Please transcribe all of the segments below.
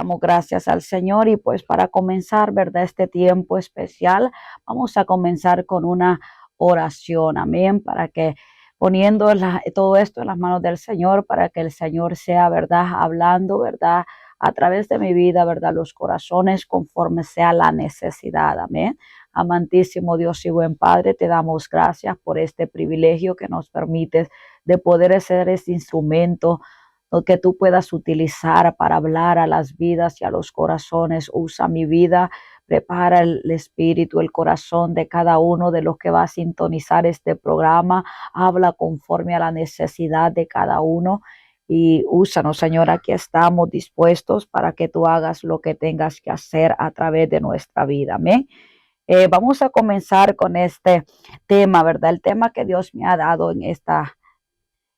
damos gracias al Señor y pues para comenzar, ¿verdad? Este tiempo especial, vamos a comenzar con una oración, amén, para que poniendo todo esto en las manos del Señor, para que el Señor sea, ¿verdad? Hablando, ¿verdad? A través de mi vida, ¿verdad? Los corazones conforme sea la necesidad, amén. Amantísimo Dios y buen Padre, te damos gracias por este privilegio que nos permites de poder ser este instrumento que tú puedas utilizar para hablar a las vidas y a los corazones. Usa mi vida, prepara el espíritu, el corazón de cada uno de los que va a sintonizar este programa. Habla conforme a la necesidad de cada uno y úsanos, Señor. Aquí estamos dispuestos para que tú hagas lo que tengas que hacer a través de nuestra vida. Amén. Vamos a comenzar con este tema, ¿verdad? El tema que Dios me ha dado en esta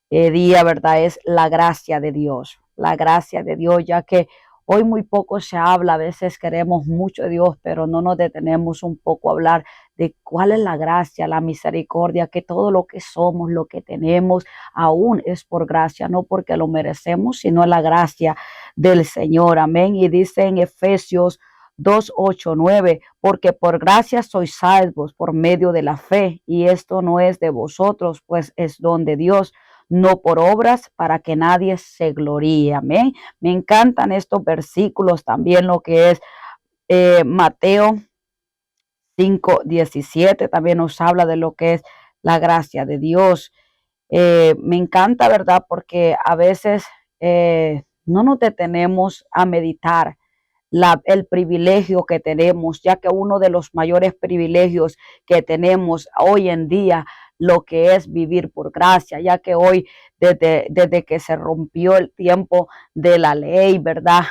día, ¿verdad? Es la gracia de Dios, la gracia de Dios, ya que hoy muy poco se habla, a veces queremos mucho de Dios, pero no nos detenemos un poco a hablar de cuál es la gracia, la misericordia, que todo lo que somos, lo que tenemos, aún es por gracia, no porque lo merecemos, sino la gracia del Señor, amén. Y dice en Efesios 2, 8, 9, porque por gracia sois salvos por medio de la fe, y esto no es de vosotros, pues es don de Dios, no por obras, para que nadie se gloríe. Amén. Me encantan estos versículos, también lo que es Mateo 5:17, también nos habla de lo que es la gracia de Dios. Me encanta, ¿verdad? Porque a veces no nos detenemos a meditar el privilegio que tenemos, ya que uno de los mayores privilegios que tenemos hoy en día, lo que es vivir por gracia, ya que hoy, desde que se rompió el tiempo de la ley, ¿verdad?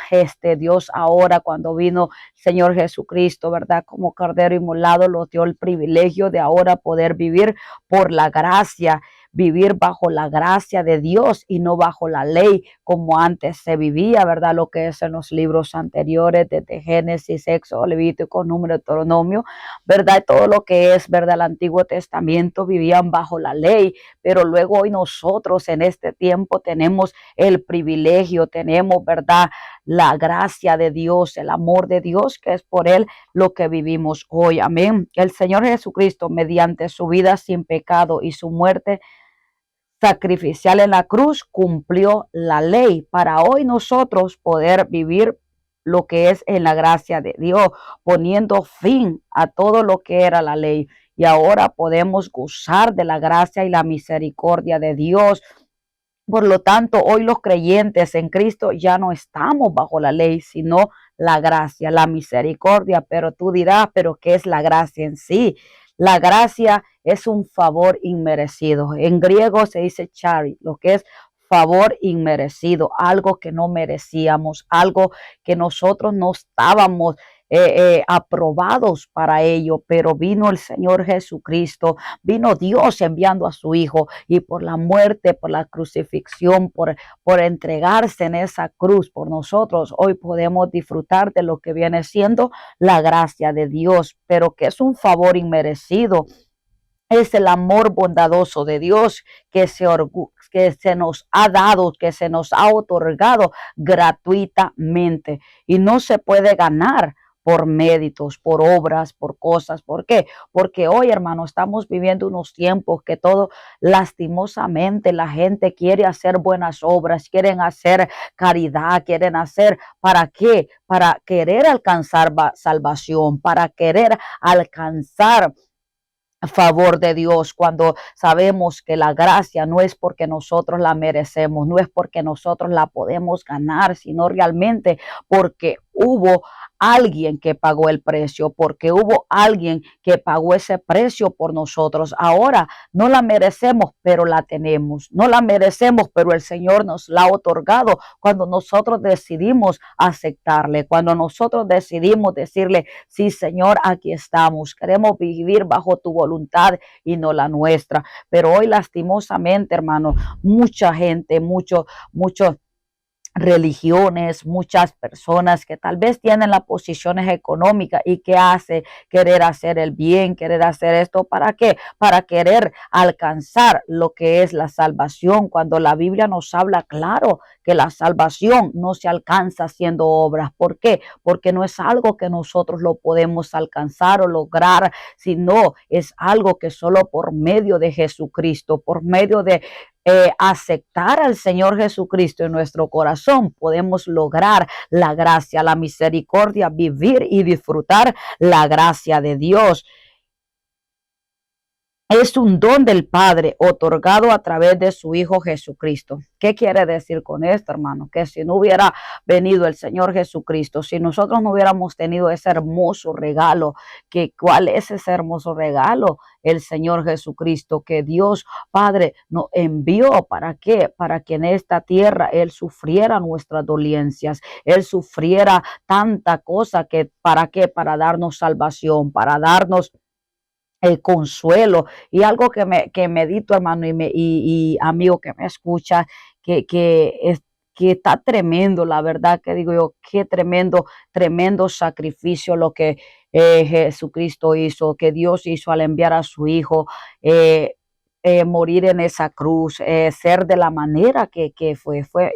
Dios ahora, cuando vino el Señor Jesucristo, ¿verdad? Como Cordero inmolado, nos dio el privilegio de ahora poder vivir por la gracia, vivir bajo la gracia de Dios y no bajo la ley como antes se vivía, ¿verdad? Lo que es en los libros anteriores, desde Génesis, Éxodo, Levítico, Número, Deuteronomio, ¿verdad? Todo lo que es, ¿verdad? El Antiguo Testamento vivían bajo la ley, pero luego hoy nosotros en este tiempo tenemos el privilegio, tenemos, ¿verdad? La gracia de Dios, el amor de Dios, que es por Él lo que vivimos hoy. Amén. El Señor Jesucristo, mediante su vida sin pecado y su muerte sacrificial en la cruz, cumplió la ley para hoy nosotros poder vivir lo que es en la gracia de Dios, poniendo fin a todo lo que era la ley. Y ahora podemos gozar de la gracia y la misericordia de Dios. Por lo tanto, hoy los creyentes en Cristo ya no estamos bajo la ley, sino la gracia, la misericordia. Pero tú dirás, ¿pero qué es la gracia en sí? La gracia es un favor inmerecido. En griego se dice chari, lo que es favor inmerecido, algo que no merecíamos, algo que nosotros no estábamos aprobados para ello, pero vino el Señor Jesucristo, vino Dios enviando a su Hijo y por la muerte, por la crucifixión, por entregarse en esa cruz por nosotros, hoy podemos disfrutar de lo que viene siendo la gracia de Dios, pero que es un favor inmerecido. Es el amor bondadoso de Dios que se nos ha dado, que se nos ha otorgado gratuitamente y no se puede ganar por méritos, por obras, por cosas. ¿Por qué? Porque hoy, hermano, estamos viviendo unos tiempos que todo lastimosamente la gente quiere hacer buenas obras, quieren hacer caridad, quieren hacer, ¿para qué? Para querer alcanzar salvación, para querer alcanzar favor de Dios, cuando sabemos que la gracia no es porque nosotros la merecemos, no es porque nosotros la podemos ganar, sino realmente porque hubo alguien que pagó el precio, porque hubo alguien que pagó ese precio por nosotros. Ahora no la merecemos, pero la tenemos. No la merecemos, pero el Señor nos la ha otorgado cuando nosotros decidimos aceptarle, cuando nosotros decidimos decirle, sí, Señor, aquí estamos. Queremos vivir bajo tu voluntad y no la nuestra. Pero hoy lastimosamente, hermano, mucha gente, muchos religiones, muchas personas que tal vez tienen las posiciones económicas y que hace querer hacer el bien, querer hacer esto, ¿para qué? Para querer alcanzar lo que es la salvación, cuando la Biblia nos habla claro que la salvación no se alcanza haciendo obras. ¿Por qué? Porque no es algo que nosotros lo podemos alcanzar o lograr, sino es algo que solo por medio de Jesucristo, por medio de aceptar al Señor Jesucristo en nuestro corazón, podemos lograr la gracia, la misericordia, vivir y disfrutar la gracia de Dios. Es un don del Padre otorgado a través de su Hijo Jesucristo. ¿Qué quiere decir con esto, hermano? Que si no hubiera venido el Señor Jesucristo, si nosotros no hubiéramos tenido ese hermoso regalo, ¿cuál es ese hermoso regalo? El Señor Jesucristo, que Dios Padre nos envió. ¿Para qué? Para que en esta tierra Él sufriera nuestras dolencias, Él sufriera tanta cosa, que ¿para qué? Para darnos salvación, para darnos el consuelo. Y algo que medito, hermano, y amigo que me escucha, que está tremendo, la verdad que digo yo, qué tremendo sacrificio lo que Jesucristo hizo, que Dios hizo al enviar a su Hijo. Morir en esa cruz, ser de la manera que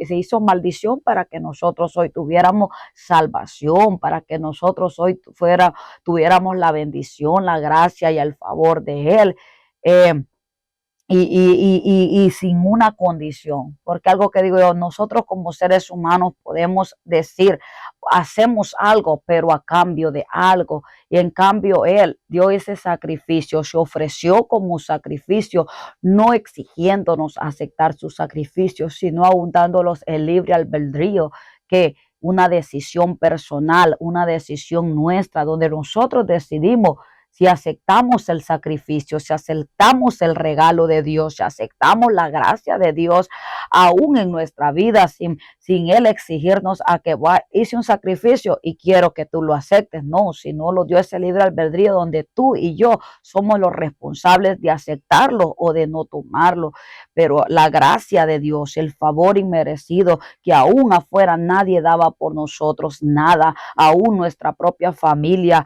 se hizo maldición para que nosotros hoy tuviéramos salvación, para que nosotros hoy tuviéramos la bendición, la gracia y el favor de Él. Eh, y sin una condición, porque algo que digo yo, nosotros como seres humanos podemos decir, hacemos algo, pero a cambio de algo, y en cambio Él dio ese sacrificio, se ofreció como sacrificio, no exigiéndonos aceptar su sacrificio, sino aún dándonos el libre albedrío, que una decisión personal, una decisión nuestra, donde nosotros decidimos si aceptamos el sacrificio, si aceptamos el regalo de Dios, si aceptamos la gracia de Dios aún en nuestra vida, sin Él exigirnos a que hice un sacrificio y quiero que tú lo aceptes. No, sino lo dio ese libre albedrío donde tú y yo somos los responsables de aceptarlo o de no tomarlo. Pero la gracia de Dios, el favor inmerecido que aún afuera nadie daba por nosotros, nada, aún nuestra propia familia,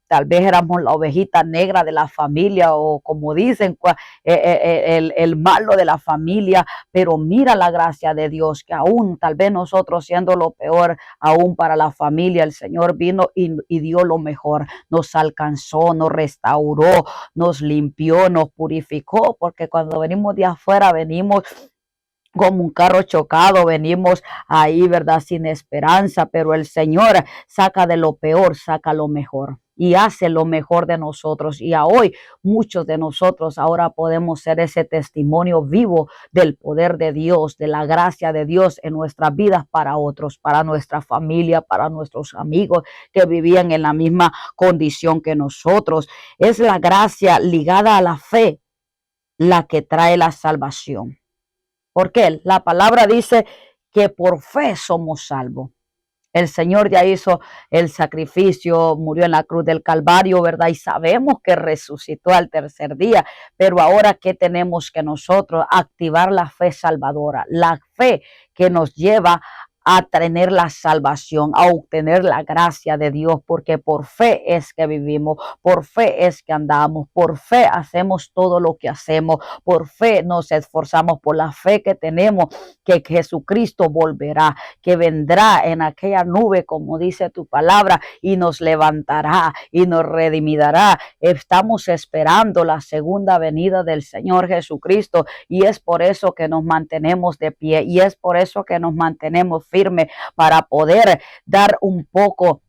tal vez éramos la ovejita negra de la familia, o como dicen, el malo de la familia, pero mira la gracia de Dios, que aún tal vez nosotros siendo lo peor, aún para la familia, el Señor vino y dio lo mejor, nos alcanzó, nos restauró, nos limpió, nos purificó, porque cuando venimos de afuera, venimos como un carro chocado, venimos ahí, ¿verdad? Sin esperanza, pero el Señor saca de lo peor, saca lo mejor y hace lo mejor de nosotros. Y a hoy muchos de nosotros ahora podemos ser ese testimonio vivo del poder de Dios, de la gracia de Dios en nuestras vidas para otros, para nuestra familia, para nuestros amigos que vivían en la misma condición que nosotros. Es la gracia ligada a la fe la que trae la salvación. Porque la palabra dice que por fe somos salvos. El Señor ya hizo el sacrificio, murió en la cruz del Calvario, ¿verdad? Y sabemos que resucitó al tercer día. Pero ahora, ¿qué tenemos que nosotros? Activar la fe salvadora, la fe que nos lleva a tener la salvación, a obtener la gracia de Dios, porque por fe es que vivimos, por fe es que andamos, por fe hacemos todo lo que hacemos, por fe nos esforzamos, por la fe que tenemos que Jesucristo volverá, que vendrá en aquella nube, como dice tu palabra, y nos levantará y nos redimirá. Estamos esperando la segunda venida del Señor Jesucristo, y es por eso que nos mantenemos de pie, y es por eso que nos mantenemos firme, para poder dar un poco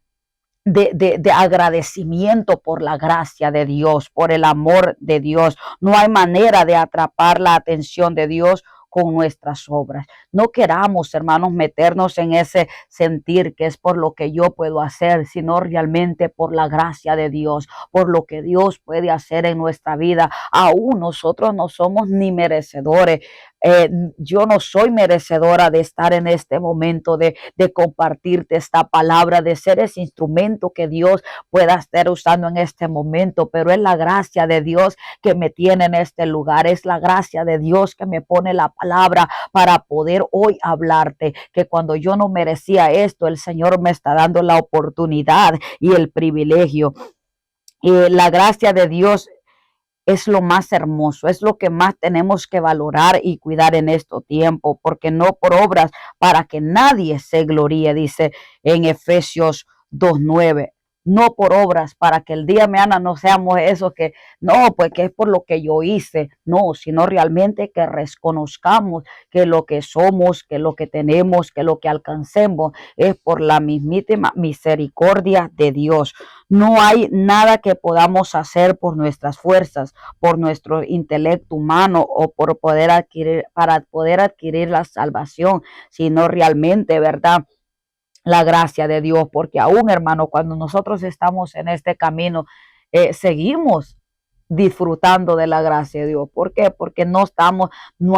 de agradecimiento por la gracia de Dios, por el amor de Dios. No hay manera de atrapar la atención de Dios con nuestras obras. No queramos, hermanos, meternos en ese sentir que es por lo que yo puedo hacer, sino realmente por la gracia de Dios, por lo que Dios puede hacer en nuestra vida. Aún nosotros no somos ni merecedores. yo no soy merecedora de estar en este momento, de compartirte esta palabra, de ser ese instrumento que Dios pueda estar usando en este momento, pero es la gracia de Dios que me tiene en este lugar, es la gracia de Dios que me pone la palabra para poder hoy hablarte, que cuando yo no merecía esto, el Señor me está dando la oportunidad y el privilegio. Y la gracia de Dios es lo más hermoso, es lo que más tenemos que valorar y cuidar en este tiempo, porque no por obras para que nadie se gloríe, dice en Efesios 2:9. No por obras para que el día de mañana no seamos esos que, no, pues que es por lo que yo hice, no, sino realmente que reconozcamos que lo que somos, que lo que tenemos, que lo que alcancemos es por la mismísima misericordia de Dios. No hay nada que podamos hacer por nuestras fuerzas, por nuestro intelecto humano o por poder adquirir, para poder adquirir la salvación, sino realmente, ¿verdad? La gracia de Dios, porque aún, hermano, cuando nosotros estamos en este camino, seguimos disfrutando de la gracia de Dios. ¿Por qué? Porque no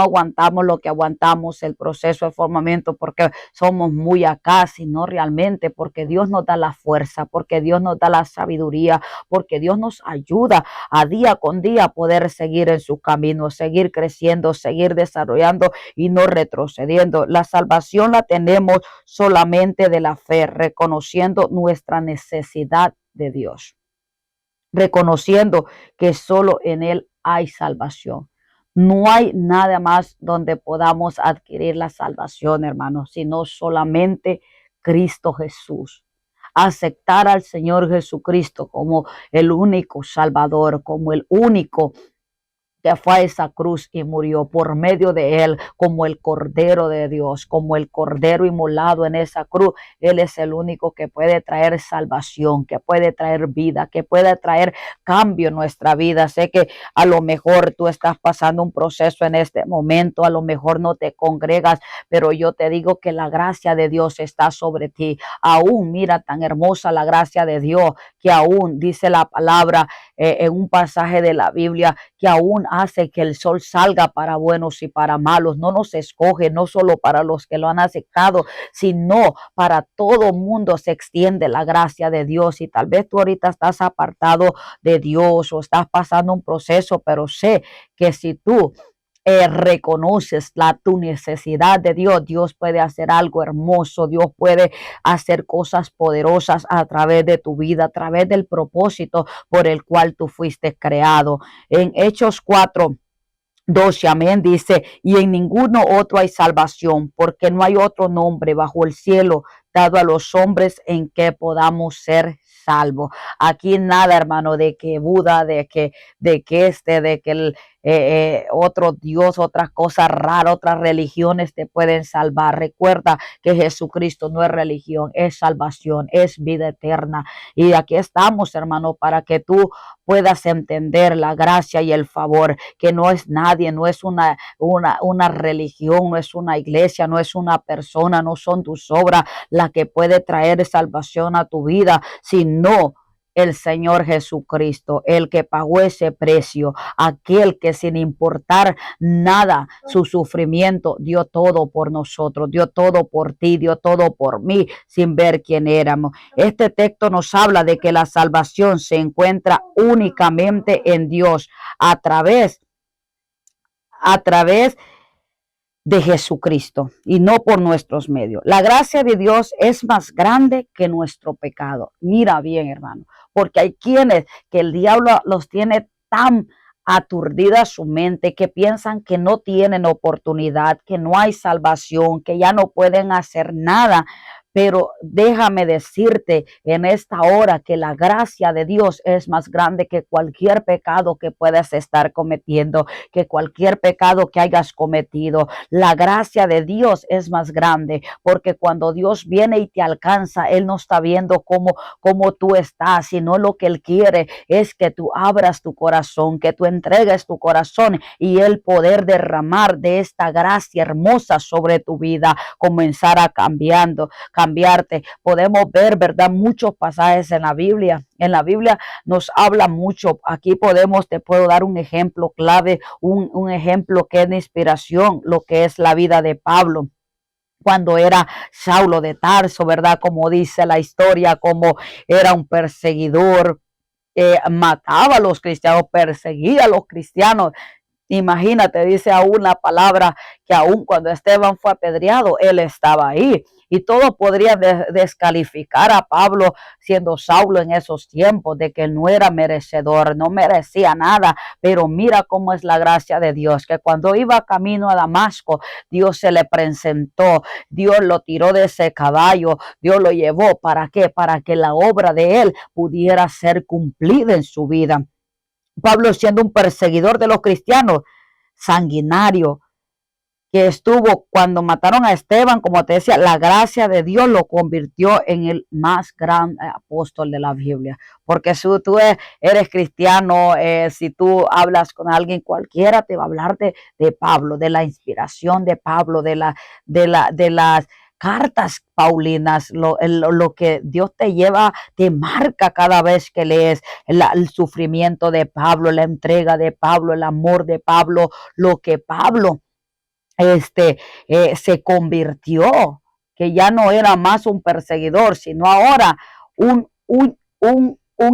aguantamos lo que aguantamos, el proceso de formamiento, porque somos muy acá, sino realmente porque Dios nos da la fuerza, porque Dios nos da la sabiduría, porque Dios nos ayuda a día con día poder seguir en su camino, seguir creciendo, seguir desarrollando y no retrocediendo. La salvación la tenemos solamente de la fe, reconociendo nuestra necesidad de Dios, reconociendo que solo en Él hay salvación. No hay nada más donde podamos adquirir la salvación, hermanos, sino solamente Cristo Jesús. Aceptar al Señor Jesucristo como el único Salvador, como el único que fue a esa cruz y murió por medio de él como el Cordero de Dios, como el Cordero inmolado en esa cruz. Él es el único que puede traer salvación, que puede traer vida, que puede traer cambio en nuestra vida. Sé que a lo mejor tú estás pasando un proceso en este momento, a lo mejor no te congregas, pero yo te digo que la gracia de Dios está sobre ti. Aún mira tan hermosa la gracia de Dios que aún dice la palabra en un pasaje de la Biblia que aún hace que el sol salga para buenos y para malos. No nos escoge, no solo para los que lo han aceptado, sino para todo mundo se extiende la gracia de Dios. Y tal vez tú ahorita estás apartado de Dios o estás pasando un proceso, pero sé que si tú reconoces tu necesidad de Dios, Dios puede hacer algo hermoso, Dios puede hacer cosas poderosas a través de tu vida, a través del propósito por el cual tú fuiste creado. En Hechos 4:12, amén, dice, y en ninguno otro hay salvación, porque no hay otro nombre bajo el cielo dado a los hombres en que podamos ser salvos. Aquí nada, hermano, de que Buda, de que el otro Dios, otras cosas raras, otras religiones te pueden salvar. Recuerda que Jesucristo no es religión, es salvación, es vida eterna. Y aquí estamos, hermano, para que tú puedas entender la gracia y el favor, que no es nadie, no es una religión, no es una iglesia, no es una persona, no son tus obras la que puede traer salvación a tu vida, sino el Señor Jesucristo, el que pagó ese precio, aquel que sin importar nada, su sufrimiento, dio todo por nosotros, dio todo por ti, dio todo por mí, sin ver quién éramos. Este texto nos habla de que la salvación se encuentra únicamente en Dios a través de Jesucristo y no por nuestros medios. La gracia de Dios es más grande que nuestro pecado. Mira bien, hermano, porque hay quienes que el diablo los tiene tan aturdida su mente que piensan que no tienen oportunidad, que no hay salvación, que ya no pueden hacer nada. Pero déjame decirte en esta hora que la gracia de Dios es más grande que cualquier pecado que puedas estar cometiendo, que cualquier pecado que hayas cometido. La gracia de Dios es más grande porque cuando Dios viene y te alcanza, Él no está viendo cómo tú estás, sino lo que Él quiere es que tú abras tu corazón, que tú entregues tu corazón y el poder derramar de esta gracia hermosa sobre tu vida comenzará cambiando cambiarte. Podemos ver, ¿verdad? Muchos pasajes en la Biblia. En la Biblia nos habla mucho. Aquí te puedo dar un ejemplo clave, un ejemplo que es de inspiración, lo que es la vida de Pablo cuando era Saulo de Tarso, ¿verdad? Como dice la historia, como era un perseguidor, mataba a los cristianos, perseguía a los cristianos. Imagínate, dice aún la palabra que aún cuando Esteban fue apedreado, él estaba ahí. Y todo podría descalificar a Pablo siendo Saulo en esos tiempos de que él no era merecedor, no merecía nada. Pero mira cómo es la gracia de Dios, que cuando iba camino a Damasco, Dios se le presentó, Dios lo tiró de ese caballo, Dios lo llevó. ¿Para qué? Para que la obra de él pudiera ser cumplida en su vida. Pablo siendo un perseguidor de los cristianos, sanguinario, que estuvo cuando mataron a Esteban, como te decía, la gracia de Dios lo convirtió en el más gran apóstol de la Biblia. Porque si tú eres cristiano, si tú hablas con alguien cualquiera, te va a hablar de Pablo, de la inspiración de Pablo, de las cartas paulinas, lo que Dios te lleva, te marca cada vez que lees el sufrimiento de Pablo, la entrega de Pablo, el amor de Pablo, lo que Pablo se convirtió, que ya no era más un perseguidor, sino ahora un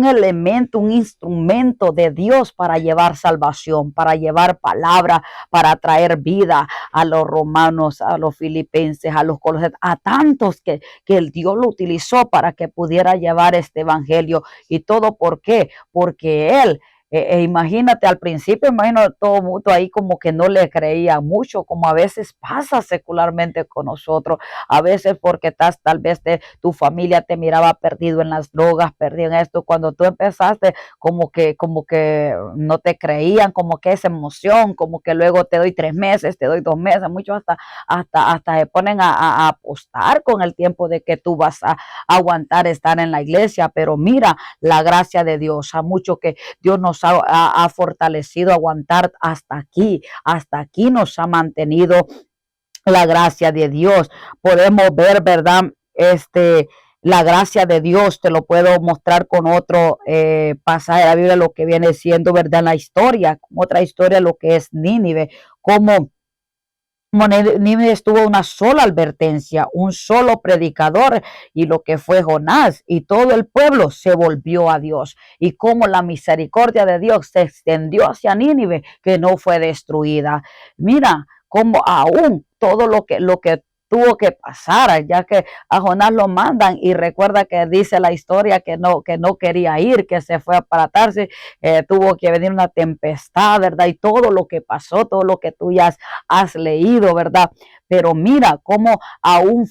elemento, un instrumento de Dios para llevar salvación, para llevar palabra, para traer vida a los romanos, a los filipenses, a los colosenses, a tantos que el Dios lo utilizó para que pudiera llevar este evangelio. ¿Y todo por qué? Porque él imagínate, al principio, imagino todo el mundo ahí como que no le creía mucho, como a veces pasa secularmente con nosotros, a veces porque tal vez tu familia te miraba perdido en las drogas, perdido en esto, cuando tú empezaste como que no te creían, como que esa emoción, como que luego te doy 3 meses, te doy 2 meses, muchos hasta se ponen a apostar con el tiempo de que tú vas a aguantar estar en la iglesia, pero mira la gracia de Dios, a mucho que Dios nos ha fortalecido a aguantar hasta aquí nos ha mantenido la gracia de Dios. Podemos ver, ¿verdad? La gracia de Dios, te lo puedo mostrar con otro pasaje de la Biblia, lo que viene siendo, ¿verdad? La historia, otra historia, lo que es Nínive, como Nínive estuvo una sola advertencia, un solo predicador y lo que fue Jonás y todo el pueblo se volvió a Dios y como la misericordia de Dios se extendió hacia Nínive que no fue destruida. Mira cómo aún todo lo que tuvo que pasar, ya que a Jonás lo mandan y recuerda que dice la historia que no quería ir, que se fue a aparatarse, tuvo que venir una tempestad, ¿verdad? Y todo lo que pasó, todo lo que tú ya has leído, ¿verdad? Pero mira cómo aún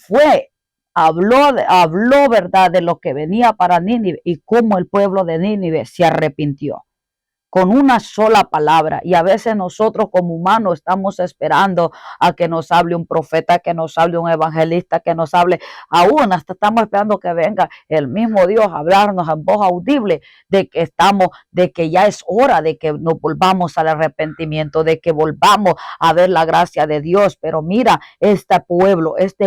habló, ¿verdad? De lo que venía para Nínive y cómo el pueblo de Nínive se arrepintió con una sola palabra. Y a veces nosotros como humanos estamos esperando a que nos hable un profeta, que nos hable un evangelista, que nos hable, aún hasta estamos esperando que venga el mismo Dios a hablarnos en voz audible de que ya es hora de que nos volvamos al arrepentimiento, de que volvamos a ver la gracia de Dios. Pero mira, este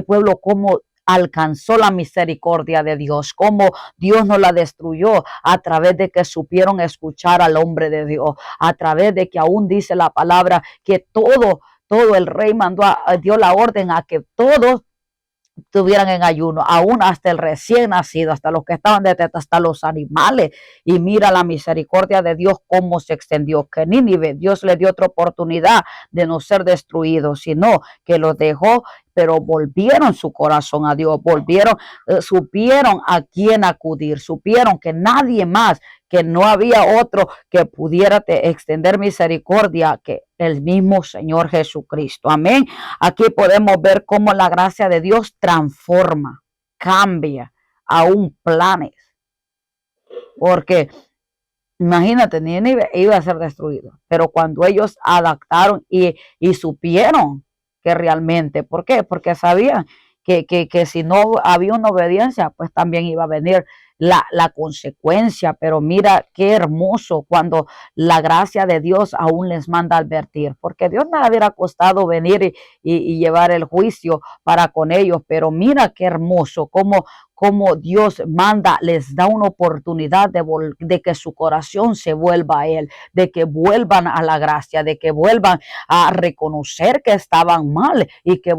pueblo como alcanzó la misericordia de Dios, como Dios no la destruyó a través de que supieron escuchar al hombre de Dios, a través de que aún dice la palabra que todo el rey dio la orden a que todos estuvieran en ayuno, aún hasta el recién nacido, hasta los que estaban de teta, hasta los animales. Y mira la misericordia de Dios cómo se extendió, que Nínive, Dios le dio otra oportunidad de no ser destruido, sino que los dejó, pero volvieron su corazón a Dios, supieron a quién acudir, supieron que nadie más, que no había otro que pudiera extender misericordia que el mismo Señor Jesucristo. Amén. Aquí podemos ver cómo la gracia de Dios transforma, cambia aún planes. Porque imagínate, Nínive iba a ser destruido, pero cuando ellos adaptaron y supieron que realmente, ¿por qué? Porque sabían que si no había una obediencia, pues también iba a venir la consecuencia, pero mira qué hermoso cuando la gracia de Dios aún les manda advertir, porque Dios no le hubiera costado venir y llevar el juicio para con ellos, pero mira qué hermoso como Dios manda, les da una oportunidad de que su corazón se vuelva a Él, de que vuelvan a la gracia, de que vuelvan a reconocer que estaban mal y que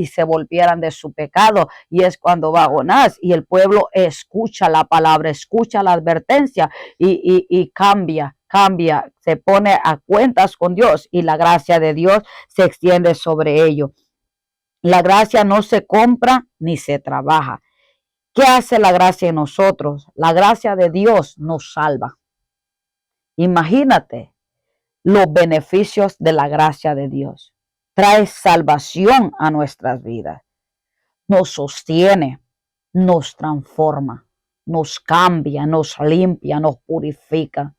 se volvieran de su pecado. Y es cuando va Jonás y el pueblo escucha la palabra, escucha la advertencia y cambia, se pone a cuentas con Dios y la gracia de Dios se extiende sobre ellos. La gracia no se compra ni se trabaja. ¿Qué hace la gracia en nosotros? La gracia de Dios nos salva. Imagínate los beneficios de la gracia de Dios. Trae salvación a nuestras vidas. Nos sostiene, nos transforma, nos cambia, nos limpia, nos purifica.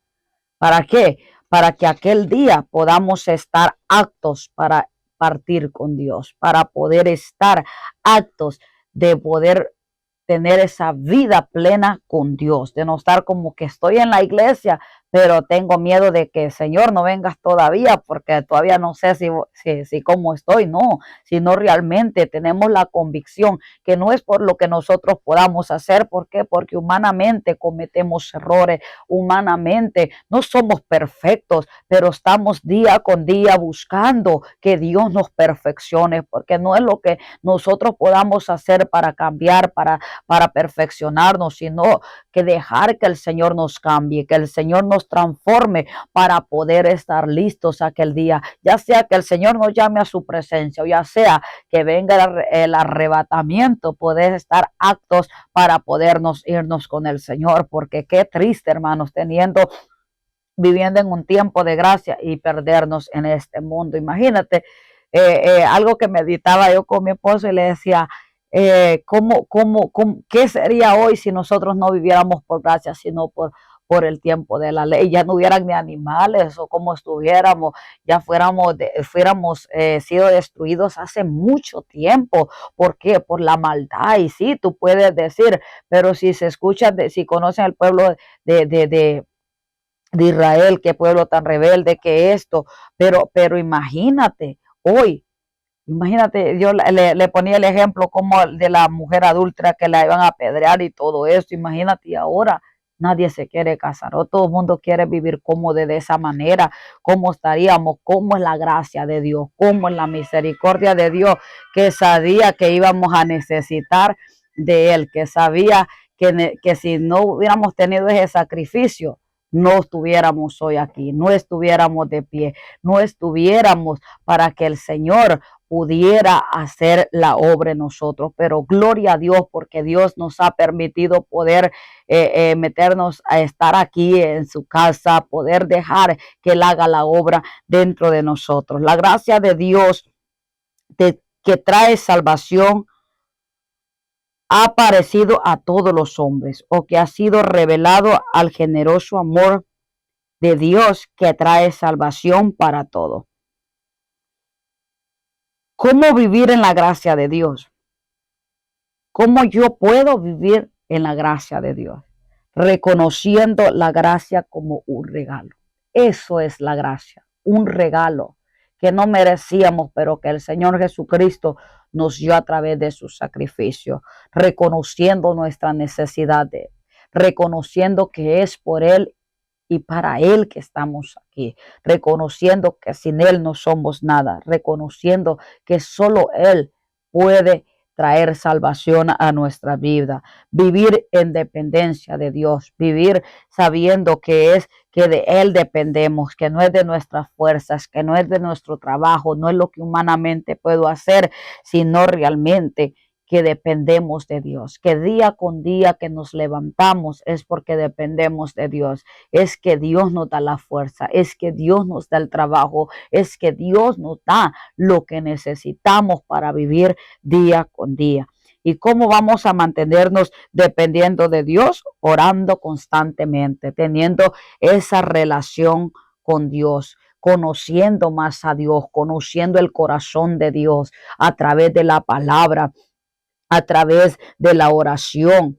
¿Para qué? Para que aquel día podamos estar aptos para partir con Dios, para poder estar aptos de poder tener esa vida plena con Dios, de no estar como que estoy en la iglesia, pero tengo miedo de que, Señor, no vengas todavía, porque todavía no sé si cómo estoy, no, sino realmente tenemos la convicción que no es por lo que nosotros podamos hacer. ¿Por qué? Porque humanamente cometemos errores, humanamente no somos perfectos, pero estamos día con día buscando que Dios nos perfeccione, porque no es lo que nosotros podamos hacer para cambiar, para perfeccionarnos, sino que dejar que el Señor nos cambie, que el Señor nos transforme para poder estar listos aquel día, ya sea que el Señor nos llame a su presencia o ya sea que venga el arrebatamiento, poder estar aptos para podernos irnos con el Señor, porque qué triste, hermanos, viviendo en un tiempo de gracia y perdernos en este mundo. Imagínate, algo que meditaba yo con mi esposo y le decía, ¿qué sería hoy si nosotros no viviéramos por gracia, sino por el tiempo de la ley? Ya no hubieran ni animales o como estuviéramos, ya fuéramos sido destruidos hace mucho tiempo. ¿Por qué? Por la maldad. Y sí, tú puedes decir, pero si se escucha, si conocen el pueblo de Israel, qué pueblo tan rebelde que esto, pero imagínate hoy. Imagínate, yo le ponía el ejemplo como de la mujer adúltera que la iban a apedrear y todo esto. Imagínate, ahora nadie se quiere casar o todo el mundo quiere vivir como de esa manera. ¿Cómo estaríamos? ¿Cómo es la gracia de Dios? ¿Cómo es la misericordia de Dios? Que sabía que íbamos a necesitar de Él, que sabía que si no hubiéramos tenido ese sacrificio, no estuviéramos hoy aquí, no estuviéramos de pie, no estuviéramos para que el Señor pudiera hacer la obra en nosotros. Pero gloria a Dios, porque Dios nos ha permitido poder meternos a estar aquí en su casa, poder dejar que Él haga la obra dentro de nosotros. La gracia de Dios que trae salvación ha aparecido a todos los hombres, o que ha sido revelado al generoso amor de Dios que trae salvación para todos. ¿Cómo vivir en la gracia de Dios? ¿Cómo yo puedo vivir en la gracia de Dios? Reconociendo la gracia como un regalo. Eso es la gracia, un regalo que no merecíamos, pero que el Señor Jesucristo nos dio a través de su sacrificio, reconociendo nuestra necesidad de Él, reconociendo que es por Él y para Él que estamos aquí, reconociendo que sin Él no somos nada, reconociendo que solo Él puede traer salvación a nuestra vida, vivir en dependencia de Dios, vivir sabiendo que es que de Él dependemos, que no es de nuestras fuerzas, que no es de nuestro trabajo, no es lo que humanamente puedo hacer, sino realmente que dependemos de Dios, que día con día que nos levantamos es porque dependemos de Dios, es que Dios nos da la fuerza, es que Dios nos da el trabajo, es que Dios nos da lo que necesitamos para vivir día con día. ¿Y cómo vamos a mantenernos dependiendo de Dios? Orando constantemente, teniendo esa relación con Dios, conociendo más a Dios, conociendo el corazón de Dios a través de la palabra, a través de la oración,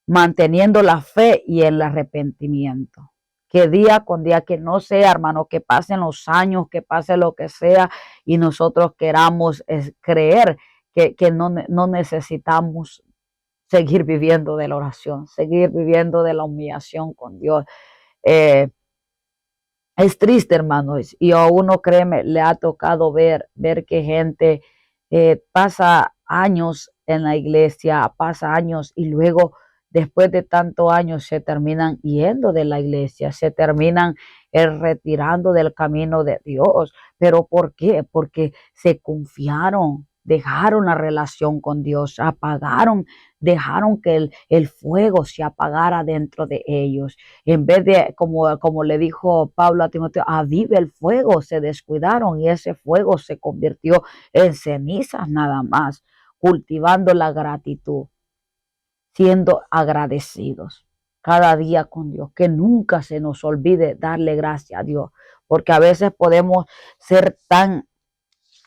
manteniendo la fe y el arrepentimiento. Que día con día, que no sea, hermano, que pasen los años, que pase lo que sea, y nosotros queramos creer que no necesitamos seguir viviendo de la oración, seguir viviendo de la humillación con Dios. Eh, es triste, hermanos, y a uno, créeme, le ha tocado ver que gente pasa años en la iglesia, pasa años y luego, después de tantos años, se terminan yendo de la iglesia, se terminan retirando del camino de Dios. ¿Pero por qué? Porque se confiaron, dejaron la relación con Dios, apagaron, dejaron que el fuego se apagara dentro de ellos. En vez de, como le dijo Pablo a Timoteo, avive el fuego, se descuidaron y ese fuego se convirtió en cenizas nada más, cultivando la gratitud, siendo agradecidos cada día con Dios, que nunca se nos olvide darle gracias a Dios, porque a veces podemos ser tan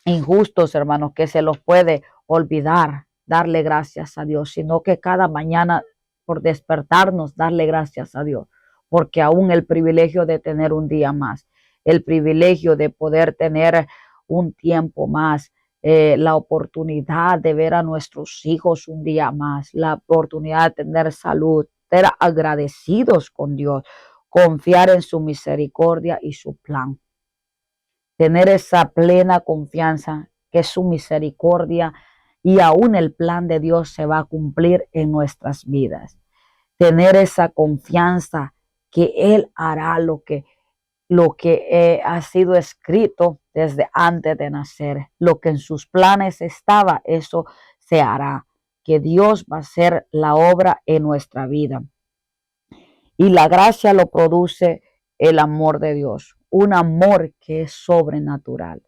injustos, hermanos, que se los puede olvidar darle gracias a Dios, sino que cada mañana por despertarnos, darle gracias a Dios, porque aún el privilegio de tener un día más, el privilegio de poder tener un tiempo más, la oportunidad de ver a nuestros hijos un día más, la oportunidad de tener salud, ser agradecidos con Dios, confiar en su misericordia y su plan. Tener esa plena confianza que su misericordia y aún el plan de Dios se va a cumplir en nuestras vidas. Tener esa confianza que Él hará lo que ha sido escrito desde antes de nacer. Lo que en sus planes estaba, eso se hará. Que Dios va a hacer la obra en nuestra vida. Y la gracia lo produce el amor de Dios. Un amor que es sobrenatural.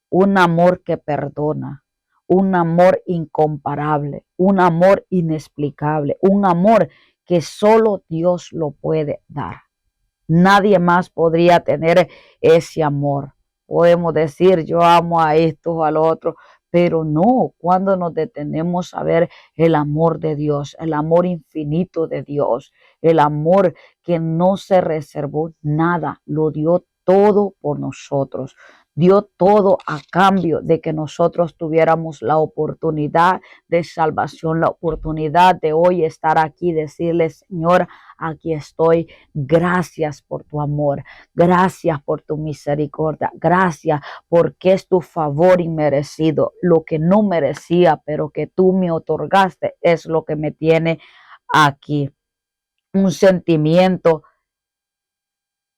Un amor que perdona, un amor incomparable, un amor inexplicable, un amor que solo Dios lo puede dar. Nadie más podría tener ese amor. Podemos decir, yo amo a esto o al otro, pero no, cuando nos detenemos a ver el amor de Dios, el amor infinito de Dios, el amor que no se reservó nada, lo dio todo por nosotros. Dio todo a cambio de que nosotros tuviéramos la oportunidad de salvación, la oportunidad de hoy estar aquí, decirle, Señor, aquí estoy, gracias por tu amor, gracias por tu misericordia, gracias porque es tu favor inmerecido, lo que no merecía, pero que tú me otorgaste, es lo que me tiene aquí. Un sentimiento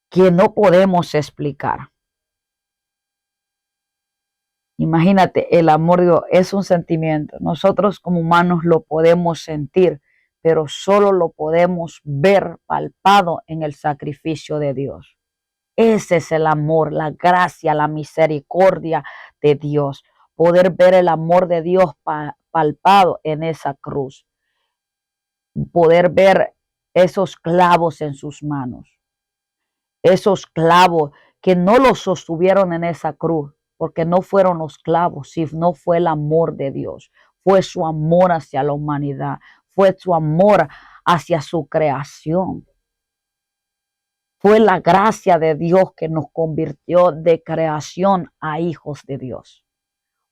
que no podemos explicar. Imagínate, el amor de Dios es un sentimiento. Nosotros como humanos lo podemos sentir, pero solo lo podemos ver palpado en el sacrificio de Dios. Ese es el amor, la gracia, la misericordia de Dios. Poder ver el amor de Dios palpado en esa cruz. Poder ver esos clavos en sus manos. Esos clavos que no los sostuvieron en esa cruz, porque no fueron los clavos, sino fue el amor de Dios, fue su amor hacia la humanidad, fue su amor hacia su creación. Fue la gracia de Dios que nos convirtió de creación a hijos de Dios.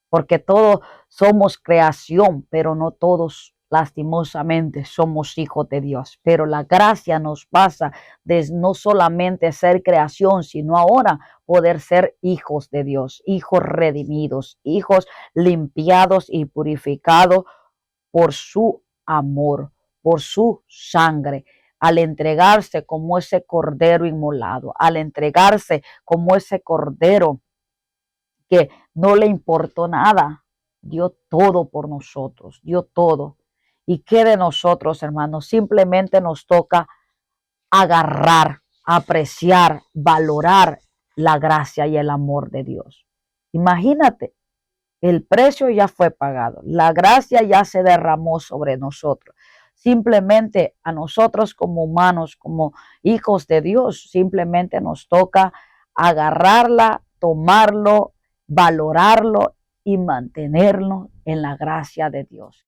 Porque todos somos creación, pero no todos lastimosamente somos hijos de Dios. Pero la gracia nos pasa de no solamente ser creación, sino ahora poder ser hijos de Dios, hijos redimidos, hijos limpiados y purificados por su amor, por su sangre, al entregarse como ese cordero inmolado, al entregarse como ese cordero que no le importó nada, dio todo por nosotros, dio todo. ¿Y qué de nosotros, hermanos? Simplemente nos toca agarrar, apreciar, valorar la gracia y el amor de Dios. Imagínate, el precio ya fue pagado, la gracia ya se derramó sobre nosotros. Simplemente a nosotros como humanos, como hijos de Dios, simplemente nos toca agarrarla, tomarlo, valorarlo y mantenerlo en la gracia de Dios.